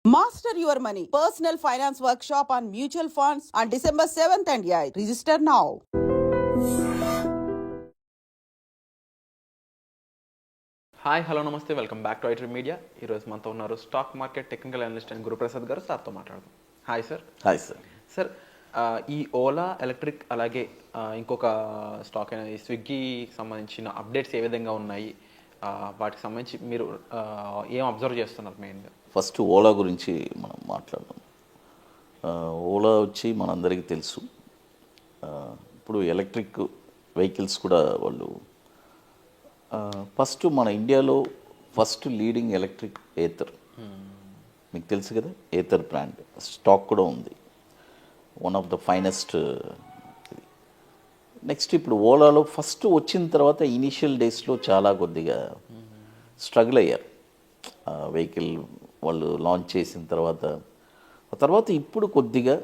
Master your money. Personal finance workshop on mutual funds on December 7th and 8th. Register now. Hi hello నమస్తే welcome back to ఐట్రీ media. ఈరోజు మనతో ఉన్నారు stock market technical analyst and Guruprasad గారు. సార్తో మాట్లాడదాం. Hi sir. Hi sir. Sir, ఈ Ola electric అలాగే ఇంకొక స్టాక్ అయిన ఈ స్విగ్గీకి సంబంధించిన అప్డేట్స్ ఏ విధంగా ఉన్నాయి, వాటికి సంబంధించి మీరు ఏం అబ్జర్వ్ చేస్తున్నారు మెయిన్గా? ఫస్ట్ ఓలా గురించి మనం మాట్లాడదాం. ఓలా వచ్చి మనందరికీ తెలుసు. ఇప్పుడు ఎలక్ట్రిక్ వెహికల్స్ కూడా వాళ్ళు ఫస్ట్ మన ఇండియాలో ఫస్ట్ లీడింగ్ ఎలక్ట్రిక్ ఏథర్, మీకు తెలుసు కదా, ఏథర్ బ్రాండ్ స్టాక్ కూడా ఉంది, one of the finest. Next ఇప్పుడు ఓలాలో ఫస్ట్ వచ్చిన తర్వాత ఇనీషియల్ డేస్లో చాలా కొద్దిగా స్ట్రగుల్ అయ్యారు. వెహికల్ వాళ్ళు లాంచ్ చేసిన తర్వాత ఇప్పుడు కొద్దిగా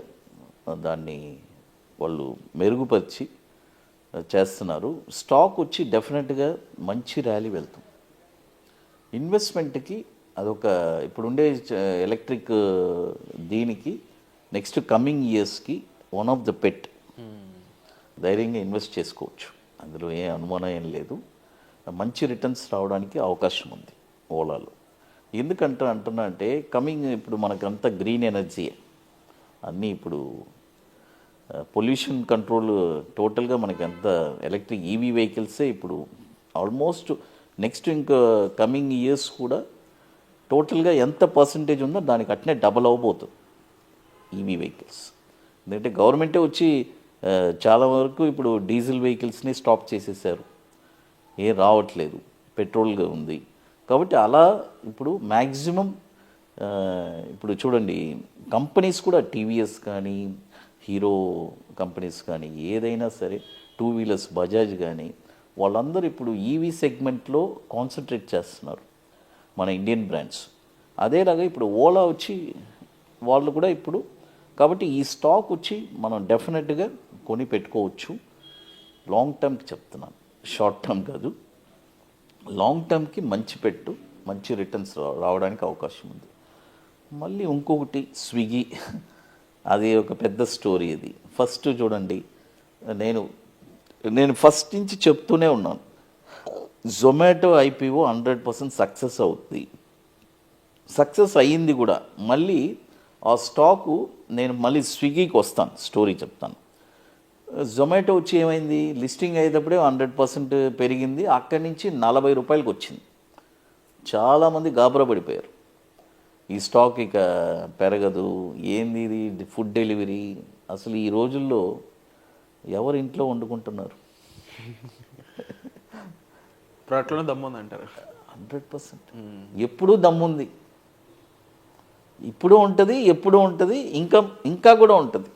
దాన్ని వాళ్ళు మెరుగుపరిచి చేస్తున్నారు. స్టాక్ వచ్చి డెఫినెట్గా మంచి ర్యాలీ వెళ్తాం. ఇన్వెస్ట్మెంట్కి అదొక ఇప్పుడుండే ఎలక్ట్రిక్ దీనికి నెక్స్ట్ కమింగ్ ఇయర్స్కి వన్ ఆఫ్ ద పెట్. ధైర్యంగా ఇన్వెస్ట్ చేసుకోవచ్చు, అందులో ఏ అనుమానం ఏం లేదు. మంచి రిటర్న్స్ రావడానికి అవకాశం ఉంది ఓలాలో. ఎందుకంటే అంటున్నా అంటే కమింగ్ ఇప్పుడు మనకంతా గ్రీన్ ఎనర్జీయే అన్నీ. ఇప్పుడు పొల్యూషన్ కంట్రోల్ టోటల్గా మనకి అంత ఎలక్ట్రిక్ ఈవీ వెహికల్సే ఇప్పుడు ఆల్మోస్ట్ నెక్స్ట్ ఇంకా కమింగ్ ఇయర్స్ కూడా టోటల్గా ఎంత పర్సంటేజ్ ఉందో దానికి అట్నే డబల్ అవ్వబోతుంది ఈవీ వెహికల్స్. ఎందుకంటే గవర్నమెంటే వచ్చి చాలా వరకు ఇప్పుడు డీజిల్ వెహికల్స్ని స్టాప్ చేసేసారు, ఏం రావట్లేదు, పెట్రోల్గా ఉంది. కాబట్టి అలా ఇప్పుడు మ్యాక్సిమం ఇప్పుడు చూడండి కంపెనీస్ కూడా టీవీఎస్ కానీ హీరో కంపెనీస్ కానీ ఏదైనా సరే, టూ వీలర్స్ బజాజ్ కానీ వాళ్ళందరూ ఇప్పుడు ఈవీ సెగ్మెంట్లో కాన్సన్ట్రేట్ చేస్తున్నారు, మన ఇండియన్ బ్రాండ్స్. అదేలాగా ఇప్పుడు ఓలా వచ్చి వాళ్ళు కూడా ఇప్పుడు, కాబట్టి ఈ స్టాక్ వచ్చి మనం డెఫినెట్గా కొని పెట్టుకోవచ్చు. లాంగ్ టర్మ్కి చెప్తున్నాను, షార్ట్ టర్మ్ కాదు, లాంగ్ టర్మ్కి మంచి రిటర్న్స్ రావడానికి అవకాశం ఉంది. మళ్ళీ ఇంకొకటి స్విగ్గీ, అది ఒక పెద్ద స్టోరీ. అది ఫస్ట్ చూడండి, నేను ఫస్ట్ నుంచి చెప్తూనే ఉన్నాను, జొమాటో ఐపీఓ 100% సక్సెస్ అవుతుంది. సక్సెస్ అయ్యింది కూడా. మళ్ళీ ఆ స్టాకు నేను మళ్ళీ స్విగ్గీకి వస్తాను, స్టోరీ చెప్తాను. జొమాటో వచ్చి ఏమైంది, లిస్టింగ్ అయ్యేటప్పుడే 100% పెరిగింది, అక్కడి నుంచి 40 రూపాయలకు వచ్చింది. చాలామంది గాబరా పడిపోయారు, ఈ స్టాక్ ఇక పెరగదు, ఏంది ఇది ఫుడ్ డెలివరీ. అసలు ఈ రోజుల్లో ఎవరు ఇంట్లో వండుకుంటున్నారు? ప్రోడక్ట్లో దమ్ముంది అంటారు. 100% ఎప్పుడూ దమ్ముంది, ఇప్పుడు ఉంటుంది, ఎప్పుడు ఉంటుంది, ఇంకా కూడా ఉంటుంది.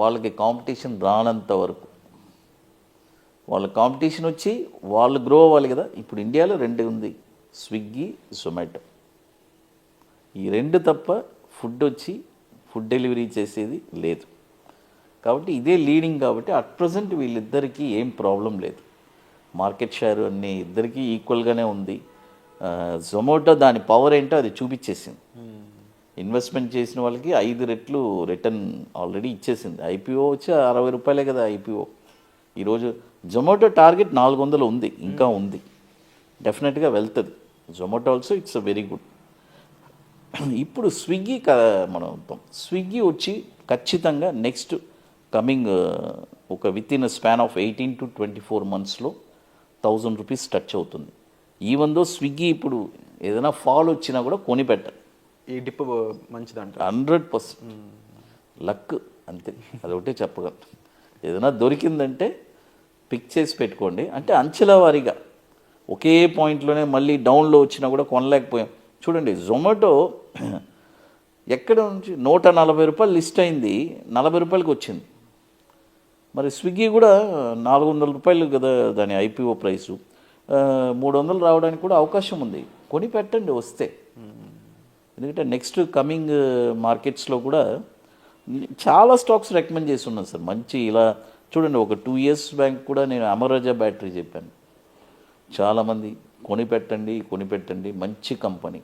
వాళ్ళకి కాంపిటీషన్ రానంత వరకు, వాళ్ళ కాంపిటీషన్ వచ్చి వాళ్ళు గ్రో అవ్వాలి కదా. ఇప్పుడు ఇండియాలో 2 ఉంది, స్విగ్గీ, జొమాటో. ఈ 2 తప్ప ఫుడ్ డెలివరీ చేసేది లేదు. కాబట్టి ఇదే లీడింగ్. కాబట్టి అట్ ప్రజెంట్ వీళ్ళిద్దరికీ ఏం ప్రాబ్లం లేదు. మార్కెట్ షేర్ అన్నీ ఇద్దరికీ ఈక్వల్గానే ఉంది. జొమాటో దాని పవర్ ఏంటో అది చూపించేసింది. ఇన్వెస్ట్మెంట్ చేసిన వాళ్ళకి 5 రెట్లు రిటర్న్ ఆల్రెడీ ఇచ్చేసింది. ఐపీఓ వచ్చి 60 రూపాయలే కదా ఐపీఓ. ఈరోజు జొమాటో టార్గెట్ 400 ఉంది, ఇంకా ఉంది, డెఫినెట్గా వెళ్తుంది. Zomato also it's a very good. ఇప్పుడు స్విగ్గీ మనం స్విగ్గీ వచ్చి ఖచ్చితంగా నెక్స్ట్ కమింగ్ ఒక with in span of 18 to 24 monthsలో 1000 rupees touch అవుతుంది. ఈవెన్ దో స్విగ్గీ ఇప్పుడు ఏదైనా ఫాల్ వచ్చినా కూడా కొని పెట్టరు. ఈ డిప్ మంచిదంట. 100% లక్, అంతే, అదొకటే చెప్పగలను. ఏదైనా దొరికిందంటే పిక్ చేసి పెట్టుకోండి. అంటే అంచెల వారీగా ఒకే పాయింట్లోనే మళ్ళీ డౌన్లో వచ్చినా కూడా కొనలేకపోయాం. చూడండి జొమాటో ఎక్కడ నుంచి 140 రూపాయలు లిస్ట్ అయింది, 40 రూపాయలకి వచ్చింది. మరి స్విగ్గీ కూడా 400 రూపాయలు కదా దాని ఐపీఓ ప్రైసు, 300 రావడానికి కూడా అవకాశం ఉంది. కొని పెట్టండి వస్తే. ఎందుకంటే నెక్స్ట్ కమింగ్ మార్కెట్స్లో కూడా చాలా స్టాక్స్ రికమెండ్ చేసి ఉన్నాను సార్. మంచి ఇలా చూడండి, ఒక 2 years బ్యాక్ కూడా నేను అమరాజా బ్యాటరీ చెప్పాను. చాలామంది కొనిపెట్టండి, మంచి కంపెనీ.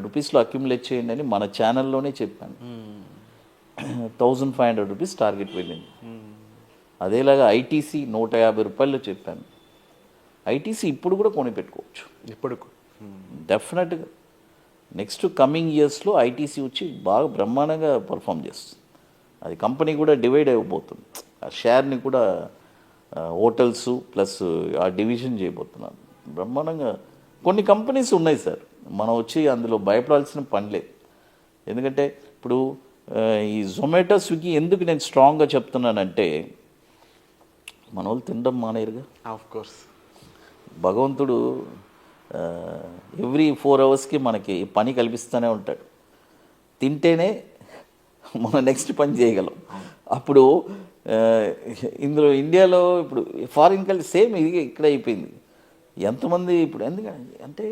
రూపీస్లో అక్యుములేట్ చేయండి అని మన ఛానల్లోనే చెప్పాను. 1500 రూపీస్ టార్గెట్ వెళ్ళింది. అదేలాగా ఐటీసీ 150 రూపాయల్లో చెప్పాను. ఐటీసీ ఇప్పుడు కూడా కొనిపెట్టుకోవచ్చు ఇప్పుడు డెఫినెట్గా. నెక్స్ట్ కమింగ్ ఇయర్స్లో ఐటీసీ వచ్చి బాగా బ్రహ్మాండంగా పర్ఫామ్ చేస్తుంది. అది కంపెనీ కూడా డివైడ్ అయిపోతుంది. ఆ షేర్ని కూడా హోటల్స్ ప్లస్ ఆ డివిజన్ చేయబోతున్నారు బ్రహ్మాండంగా. కొన్ని కంపెనీస్ ఉన్నాయి సార్, మనం వచ్చి అందులో భయపడాల్సిన పని లేదు. ఎందుకంటే ఇప్పుడు ఈ జొమాటో స్విగ్గీ ఎందుకు నేను స్ట్రాంగ్గా చెప్తున్నానంటే, మన వాళ్ళు తినడం మానేరుగా. ఆఫ్ కోర్స్ భగవంతుడు ఎవ్రీ 4 అవర్స్కి మనకి పని కల్పిస్తూనే ఉంటాడు. తింటేనే మనం నెక్స్ట్ పని చేయగలం. అప్పుడు ఇందులో ఇండియాలో ఇప్పుడు ఫారిన్ కంట్రీ సేమ్ ఇది ఇక్కడ అయిపోయింది. ఎంతమంది ఇప్పుడు అంటే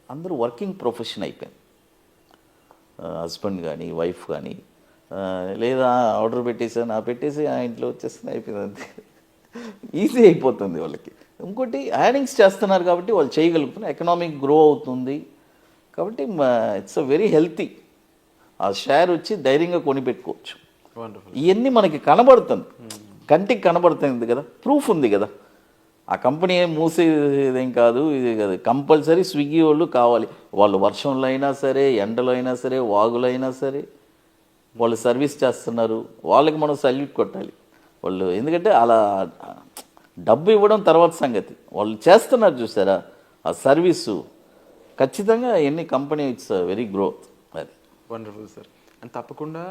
అందరూ వర్కింగ్ ప్రొఫెషన్ అయిపోయింది. హస్బెండ్ కానీ వైఫ్ కానీ లేదా ఆర్డర్ పెట్టేసి ఆ ఇంట్లో వచ్చేస్తుంది, అయిపోయింది అంతే. ఈజీ అయిపోతుంది వాళ్ళకి. ఇంకోటి యాడింగ్స్ చేస్తున్నారు కాబట్టి వాళ్ళు చేయగలుగుతున్నారు, ఎకనామిక్ గ్రో అవుతుంది కాబట్టి ఇట్స్ అ వెరీ హెల్తీ. ఆ షేర్ వచ్చి ధైర్యంగా కొనిపెట్టుకోవచ్చు. ఇవన్నీ మనకి కనబడుతుంది, కంటికి కనబడుతుంది కదా, ప్రూఫ్ ఉంది కదా. ఆ కంపెనీ ఏం మూసేదేం కాదు, ఇది కాదు. కంపల్సరీ స్విగ్గీ వాళ్ళు కావాలి. వాళ్ళు వర్షంలో అయినా సరే, ఎండలో అయినా సరే, వాగులో అయినా సరే వాళ్ళు సర్వీస్ చేస్తున్నారు. వాళ్ళకి మనం సల్యూట్ కొట్టాలి వాళ్ళు. ఎందుకంటే అలా డబ్బు ఇవ్వడం తర్వాత సంగతి, వాళ్ళు చేస్తున్నారు చూసారా ఆ సర్వీసు. ఖచ్చితంగా ఎన్ని కంపెనీ ఇట్స్ వెరీ గ్రోత్. అది వండర్ఫుల్ సార్. అండ్ తప్పకుండా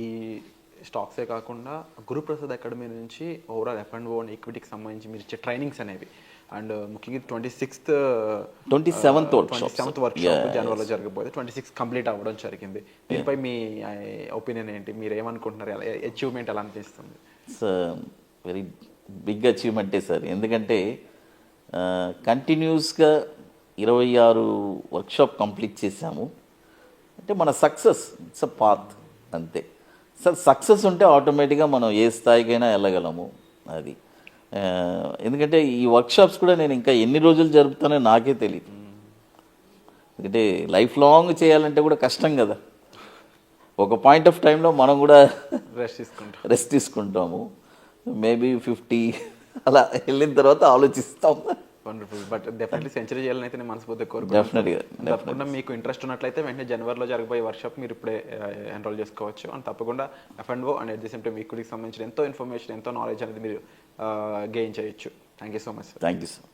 ఈ స్టాక్సే కాకుండా గురుప్రసాద్ అకాడమీ నుంచి ఓవరాల్ F&O అండ్ ఈక్విటీకి సంబంధించి మీరు ఇచ్చే ట్రైనింగ్స్ అనేవి అండ్ ముఖ్యంగా 27th వర్క్షాప్ జనవరిలో జరగబోతే 26 కంప్లీట్ అవ్వడం జరిగింది. దీనిపై మీ ఒపీనియన్ ఏంటి? మీరు ఏమనుకుంటున్నారు? అచీవ్మెంట్ ఎలా అనిపిస్తుంది? ఇట్స్ వెరీ బిగ్ అచీవ్మెంటే సార్. ఎందుకంటే కంటిన్యూస్గా 26 వర్క్షాప్ కంప్లీట్ చేశాము అంటే మన సక్సెస్ ఇట్స్ అ పాత్ అంతే సార్. సక్సెస్ ఉంటే ఆటోమేటిక్గా మనం ఏ స్థాయికైనా వెళ్ళగలము. అది ఎందుకంటే ఈ వర్క్షాప్స్ కూడా నేను ఇంకా ఎన్ని రోజులు జరుపుతానో నాకే తెలియదు. ఎందుకంటే లైఫ్ లాంగ్ చేయాలంటే కూడా కష్టం కదా. ఒక పాయింట్ ఆఫ్ టైంలో మనం కూడా రెస్ట్ తీసుకుంటాము. మేబీ 50 అలా వెళ్ళిన తర్వాత ఆలోచిస్తాం. వండర్ఫుల్. బట్ డెఫినెట్లీ సెంచరీ చేయాలని అయితే నేను మనస్ఫూర్తిగా కోరుకుంటున్నాను. తప్పకుండా మీకు ఇంట్రెస్ట్ ఉన్నట్లయితే వెంటనే జనవరిలో జరగబోయే వర్క్షాప్ మీరు ఇప్పుడే ఎన్రోల్ చేసుకోవచ్చు. అండ్ తప్పకుండా F&O and at the same time ఈక్విటీకి సంబంధించిన ఎంతో ఇన్ఫర్మేషన్, ఎంతో నాలెడ్జ్ అనేది మీరు గెయిన్ చేయొచ్చు. Thank you so much sir. Thank you sir.